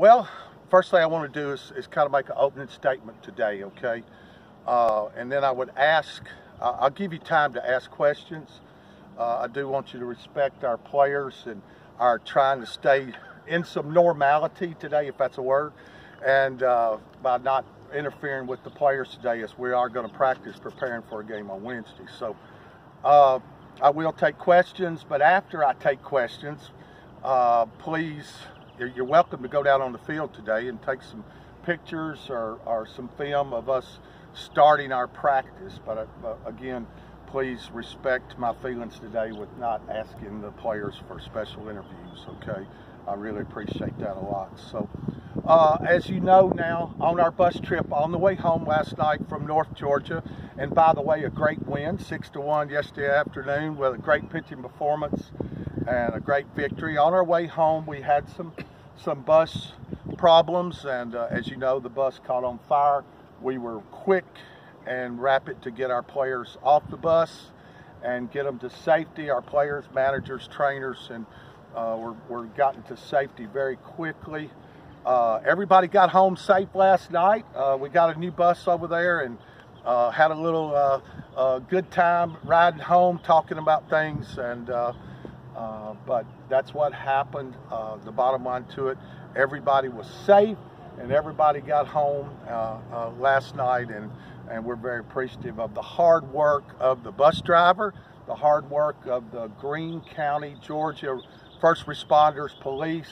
Well, first thing I want to do is kind of make an opening statement today, okay? And then I would ask, I'll give you time to ask questions. I do want you to respect our players and are trying to stay in some normality today, if that's a word, and by not interfering with the players today, as we are going to practice preparing for a game on Wednesday. So I will take questions, but after I take questions, please, you're welcome to go down on the field today and take some pictures or some film of us starting our practice. But again, please respect my feelings today with not asking the players for special interviews, okay? I really appreciate that a lot. So, as you know now, on our bus trip on the way home last night from North Georgia, and by the way, a great win, 6-1 yesterday afternoon with a great pitching performance and a great victory. On our way home, we had some bus problems, and as you know, the bus caught on fire. We were quick and rapid to get our players off the bus and get them to safety. Our players, managers, trainers, and were gotten to safety very quickly. Everybody got home safe last night. We got a new bus over there and had a little good time riding home, talking about things, and but that's what happened. The bottom line to it, everybody was safe and everybody got home last night, and we're very appreciative of the hard work of the bus driver, the hard work of the Greene County, Georgia first responders, police,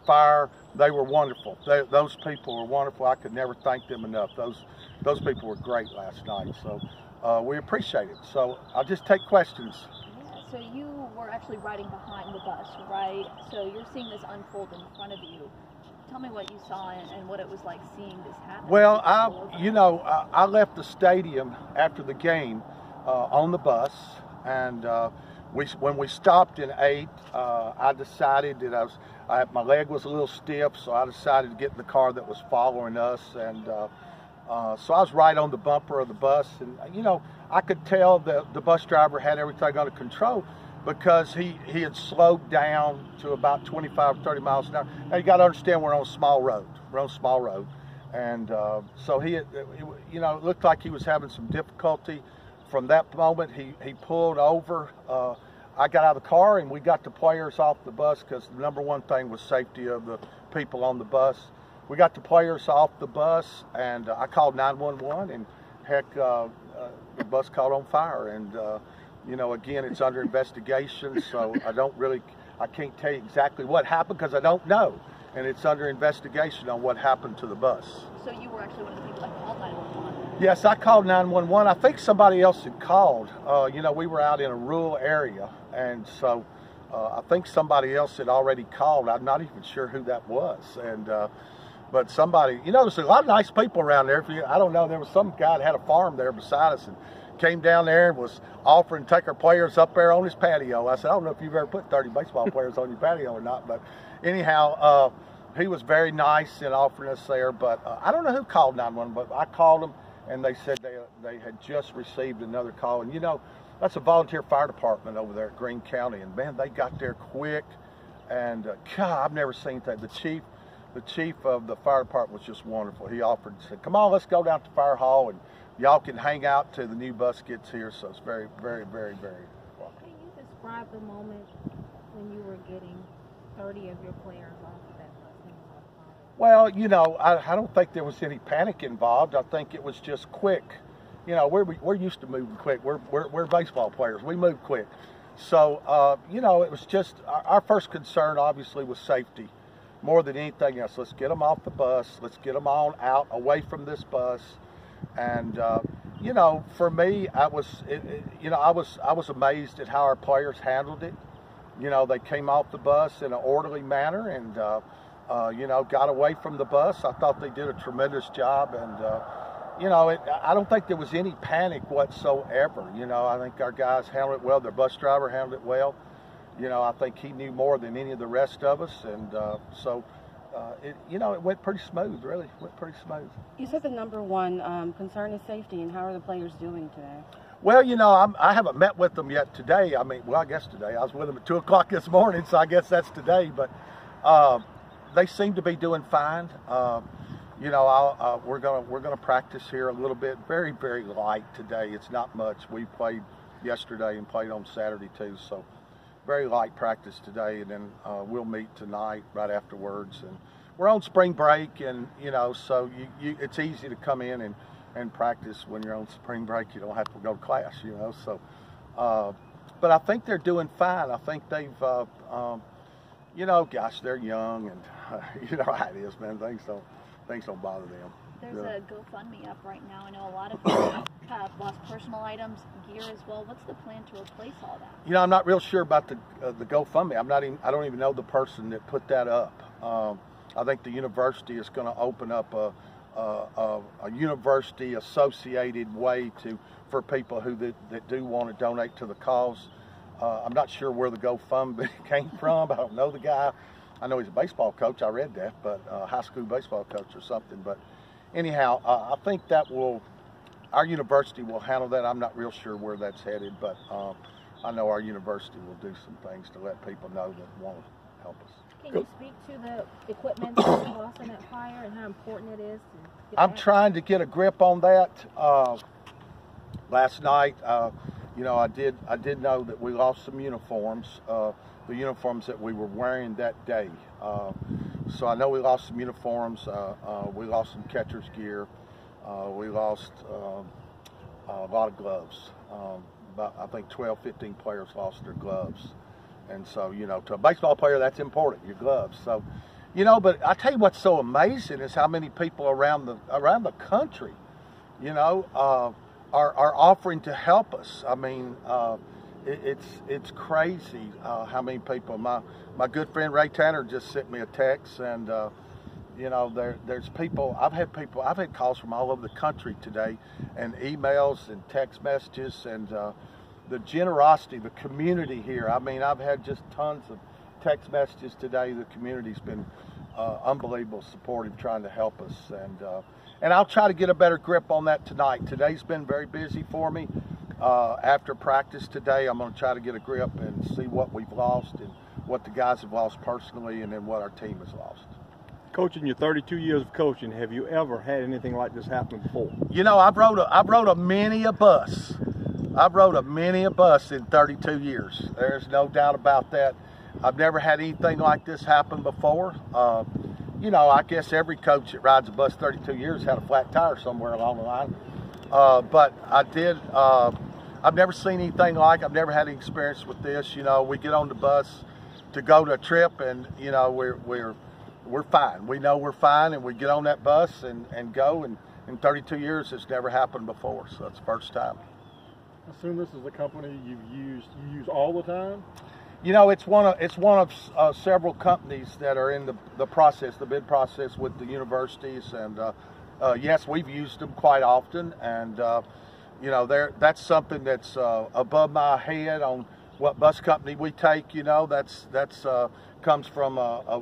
fire. They were wonderful. Those people were wonderful. I could never thank them enough. Those people were great last night. So we appreciate it. So I'll just take questions. So you were actually riding behind the bus, right? So you're seeing this unfold in front of you. Tell me what you saw and what it was like seeing this happen. Well, I left the stadium after the game on the bus, and when we stopped and ate, I decided that my leg was a little stiff, so I decided to get in the car that was following us, and so I was right on the bumper of the bus, and I could tell that the bus driver had everything under control because he had slowed down to about 25 or 30 miles an hour. Now you got to understand we're on a small road. We're on a small road, and so it looked like he was having some difficulty. From that moment, he pulled over. I got out of the car and we got the players off the bus because the number one thing was safety of the people on the bus. We got the players off the bus, and I called 911, and heck, the bus caught on fire. And again, it's under investigation, so I can't tell you exactly what happened because I don't know, and it's under investigation on what happened to the bus. So you were actually one of the people that called 911? Yes, I called 911. I think somebody else had called. We were out in a rural area, and so I think somebody else had already called. I'm not even sure who that was, and but somebody, there's a lot of nice people around there. I don't know, there was some guy that had a farm there beside us and came down there and was offering to take our players up there on his patio. I said, I don't know if you've ever put 30 baseball players on your patio or not, but anyhow, he was very nice in offering us there. But I don't know who called 911, but I called them, and they said they had just received another call. And that's a volunteer fire department over there at Greene County, and man, they got there quick. And God, I've never seen that. The chief of the fire department was just wonderful. He offered and said, come on, let's go down to fire hall and y'all can hang out till the new bus gets here. So it's very, very, very, very welcome. Can you describe the moment when you were getting 30 of your players off of that bus? Well, I don't think there was any panic involved. I think it was just quick. We're used to moving quick. We're baseball players. We move quick. So, it was just our first concern obviously was safety. More than anything else, let's get them off the bus. Let's get them on out away from this bus. And for me, I was amazed at how our players handled it. They came off the bus in an orderly manner and got away from the bus. I thought they did a tremendous job, and I don't think there was any panic whatsoever. I think our guys handled it well. Their bus driver handled it well. I think he knew more than any of the rest of us, and so it went pretty smooth. Really, went pretty smooth. You said the number one concern is safety, and how are the players doing today? Well, I haven't met with them yet today. I guess today. I was with them at 2 o'clock this morning, so I guess that's today. But they seem to be doing fine. You know, we're gonna practice here a little bit, very, very light today. It's not much. We played yesterday and played on Saturday too, so very light practice today, and then we'll meet tonight right afterwards. And we're on spring break, and you know, so it's easy to come in and practice when you're on spring break. You don't have to go to class, you know. So, but I think they're doing fine. I think they've, you know, gosh, they're young, and you know how it is, man. Things don't bother them. There's a GoFundMe up right now. I know a lot of people have lost personal items, gear as well. What's the plan to replace all that? You know, I'm not real sure about the GoFundMe. I don't even know the person that put that up. I think the university is going to open up a university associated way for people that do want to donate to the cause. I'm not sure where the GoFundMe came from. I don't know the guy. I know he's a baseball coach. I read that, but high school baseball coach or something. But anyhow, I think that our university will handle that. I'm not real sure where that's headed, but I know our university will do some things to let people know that want to help us. Can you speak to the equipment that was lost in that fire and how important it is? I'm trying to get a grip on that. Last night, you know, I did know that we lost some uniforms, the uniforms that we were wearing that day. So I know we lost some uniforms. We lost some catcher's gear. We lost a lot of gloves. About, I think 12, 15 players lost their gloves. And so, you know, to a baseball player, that's important, your gloves. So, you know, but I tell you what's so amazing is how many people around the country, you know, are offering to help us. I mean, it's crazy how many people. My good friend Ray Tanner just sent me a text, and you know, there's people. I've had calls from all over the country today, and emails and text messages, and the generosity, the community here. I mean, I've had just tons of text messages today. The community's been unbelievable supportive, trying to help us, and I'll try to get a better grip on that tonight. Today's been very busy for me. After practice today, I'm going to try to get a grip and see what we've lost and what the guys have lost personally, and then what our team has lost. Coach, in your 32 years of coaching, have you ever had anything like this happen before? You know, I've rode a many a bus. I've rode a many a bus in 32 years. There's no doubt about that. I've never had anything like this happen before. You know, I guess every coach that rides a bus 32 years had a flat tire somewhere along the line. But I did. I've never seen anything like. I've never had any experience with this. You know, we get on the bus to go to a trip, and you know, we're fine. We know we're fine, and we get on that bus and go. And in 32 years, it's never happened before, so it's the first time. I assume this is a company you use all the time? You know, it's one of several companies that are in the process, the bid process with the universities, and yes, we've used them quite often, and you know, that's something that's above my head on what bus company we take. You know, that's comes from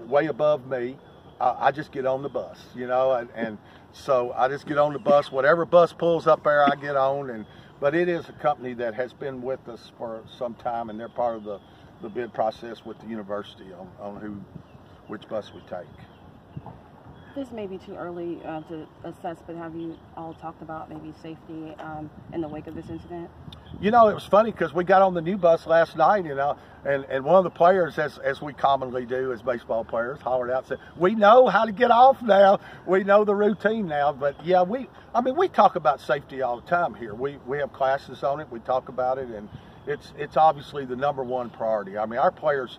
way above me. I just get on the bus, you know, and so I just get on the bus. Whatever bus pulls up there, I get on. But it is a company that has been with us for some time, and they're part of the bid process with the university on which bus we take. This may be too early to assess, but have you all talked about maybe safety in the wake of this incident? You know, it was funny because we got on the new bus last night, you know, and one of the players, as we commonly do as baseball players, hollered out and said, "We know how to get off now. We know the routine now." But yeah, we talk about safety all the time here. We have classes on it. We talk about it, and it's obviously the #1 priority. I mean, our players'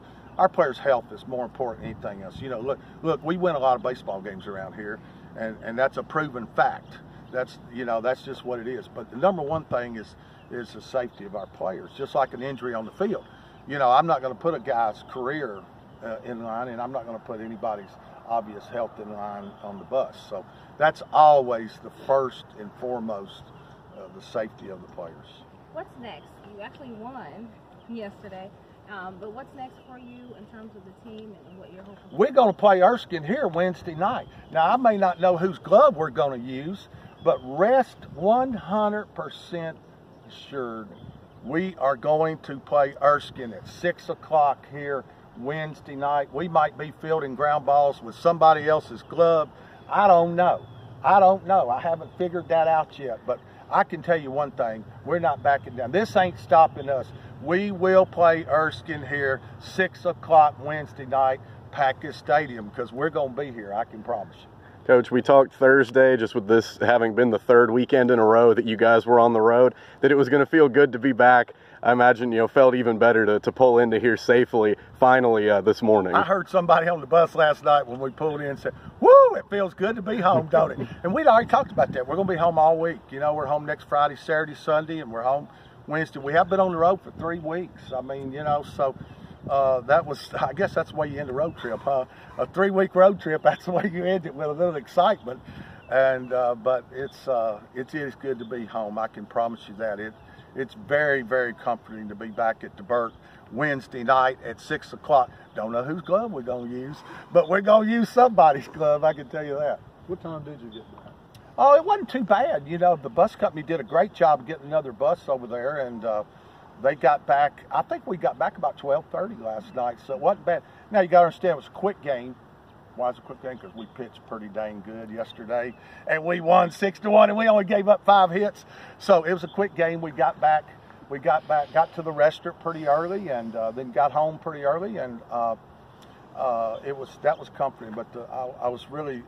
health is more important than anything else. You know, look, we win a lot of baseball games around here, and that's a proven fact. That's just what it is. But the #1 thing is the safety of our players, just like an injury on the field. You know, I'm not going to put a guy's career in line, and I'm not going to put anybody's obvious health in line on the bus. So that's always the first and foremost, the safety of the players. What's next? You actually won yesterday, but what's next for you in terms of the team and what you're hoping for? We're going to play Erskine here Wednesday night. Now, I may not know whose glove we're going to use, but rest 100% assured we are going to play Erskine at 6 o'clock here Wednesday night. We might be fielding ground balls with somebody else's glove. I don't know. I haven't figured that out yet, but I can tell you one thing. We're not backing down. This ain't stopping us. We will play Erskine here 6 o'clock Wednesday night, Packers Stadium, because we're going to be here, I can promise you. Coach, we talked Thursday, just with this having been the third weekend in a row that you guys were on the road, that it was going to feel good to be back. I imagine, felt even better to pull into here safely finally this morning. I heard somebody on the bus last night when we pulled in say, "Woo, it feels good to be home, don't it?" And we'd already talked about that. We're going to be home all week. We're home next Friday, Saturday, Sunday, and we're home Wednesday. We have been on the road for 3 weeks. I mean, so that was, I guess that's the way you end a road trip, huh? A 3-week road trip, that's the way you end it, with a little excitement. And but it is good to be home. I can promise you that. It's very, very comforting to be back at the Burke Wednesday night at 6 o'clock. Don't know whose glove we're going to use, but we're going to use somebody's glove, I can tell you that. What time did you get back? Oh, it wasn't too bad. The bus company did a great job of getting another bus over there, and they got back, I think we got back about 12:30 last night, so it wasn't bad. Now, you got to understand, it was a quick game. Why is it a quick game? Because we pitched pretty dang good yesterday, and we won 6-1, and we only gave up 5 hits. So it was a quick game. We got back, got to the restaurant pretty early, and then got home pretty early, and that was comforting. But I was really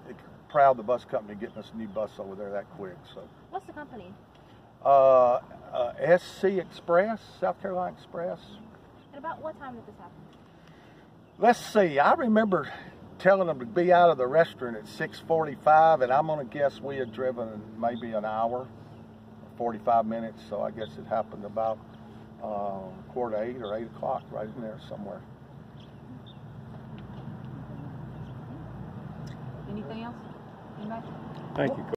proud of the bus company getting us a new bus over there that quick. So. What's the company? SC Express, South Carolina Express. And about what time did this happen? Let's see. I remember telling them to be out of the restaurant at 6:45, and I'm going to guess we had driven maybe an hour, 45 minutes. So I guess it happened about 7:45 or 8 o'clock, right in there somewhere. Anything else? Anybody? Thank you, Coach.